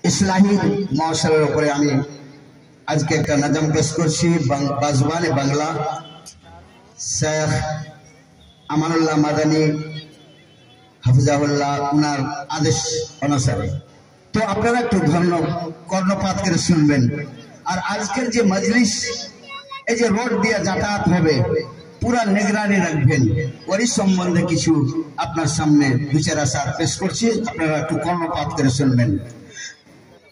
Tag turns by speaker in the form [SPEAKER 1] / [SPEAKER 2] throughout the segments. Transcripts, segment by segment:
[SPEAKER 1] ইসলাহি মহাশয়ের উপরে আমি আজকে একটা নাজম পেশ করছি বাজবানে বাংলা শেখ আমানুল্লাহ মাদানী হাফিজাহুল্লাহ উনার আদেশ অনুসারে। তো আপনারা একটু কর্ণপাত করে শুনবেন। আর আজকের যে মজলিস এই যে রোড দিয়ে যাতায়াত হবে পুরা নিগরানি রাখবেন, ওরই সম্বন্ধে কিছু আপনার সামনে বিচার আসার পেশ করছি, আপনারা একটু কর্ণপাত করে শুনবেন।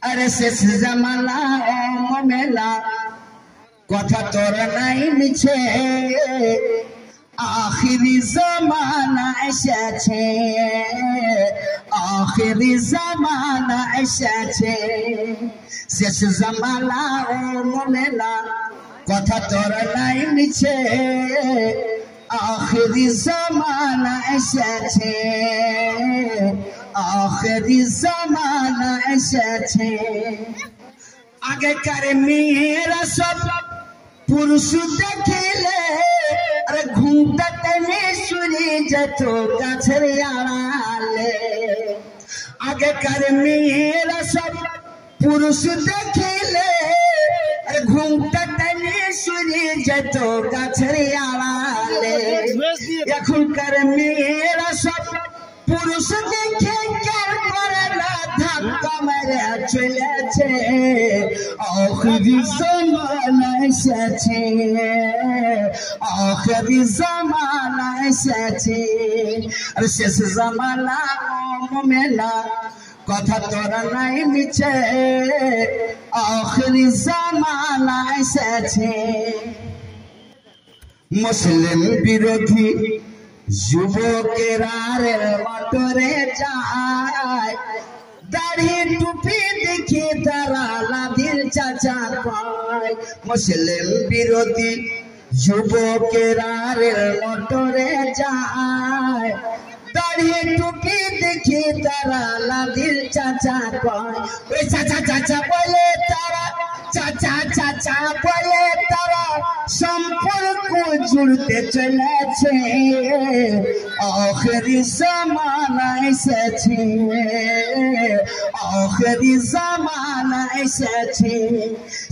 [SPEAKER 1] আরে শেষ জামানা ও মেলা কথা তোর নাই মিছে, আখিরি জামানা এসেছে, আখিরি জামানা এসেছে। শেষ জামানা ও মেলা কথা তোর নাই মিছে, আখিরি জামানা এসেছে, আখিরি জামানা এসেছে। আগেকার মেয়েরা সব পুরুষ দেখিলে আরে ঘুমটা টেনে শুনে যেত গাছের আড়ালে। আগেকার মেয়েরা সব পুরুষ দেখিলে আরে ঘুমটা টেনে শুনে যেত গাছের আড়ালে। এখনকার মেয়েরা সব পুরুষ দেখে কেয়ার করে না, ধাক্কা মেরে চলেছে। আখিরি জামানা এসেছে, আখিরি জামানা এসেছে। আর শেষ জামানা ও মেলা কথা তোরা নাই মিছে, আখিরি জামানা এসেছে। মুসলিম বিরোধী যুবকেরা রেল মোটরে যায়, দাড়ি টুপি দেখে তারা লাদির চাচা পায়। মুসলিম বিরোধী যুবকেরা রেল মোটরে যায়, দাড়ি টুপি দেখে তারা লাদির চাচা পায়। ওই চাচা চাচা বলে তারা, চাচা চাচা বলে তারা সম্পর্ক জুড়তে চলেছে। আখিরি জামানা এসেছে, আখিরি জামানা এসেছে।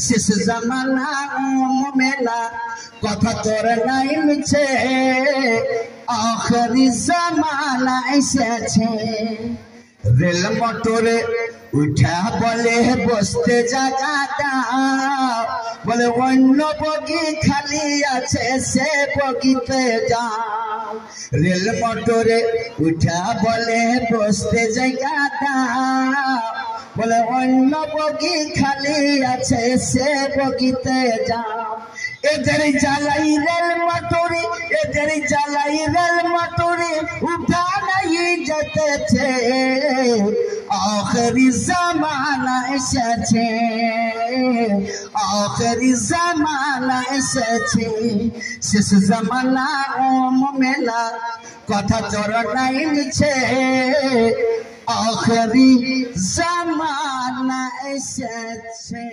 [SPEAKER 1] শেষ জামানা মেলা কথা তোর নাই মিছে, আখিরি জামানা এসেছে। রেল মোটরে উঠা বলে বসতে জায়গা দাও, বলে অন্য বগি খালি আছে সে বগিতে যাও। রেল মোটরে উঠা বলে বসতে জায়গা দাও, বলে অন্য বগি খালি আছে সে বগিতে যাও। এদের জ্বালাই রেল মোটরে, এদের জ্বালাই রেল মোটরে উঠা নাই যেতেছে। আখিরি জামানা এসেছে, আখিরি জামানা এসেছে। শেষ জামানা ও মেলা কথা তোর নাই মিছে, আখিরি জামানা এসেছে।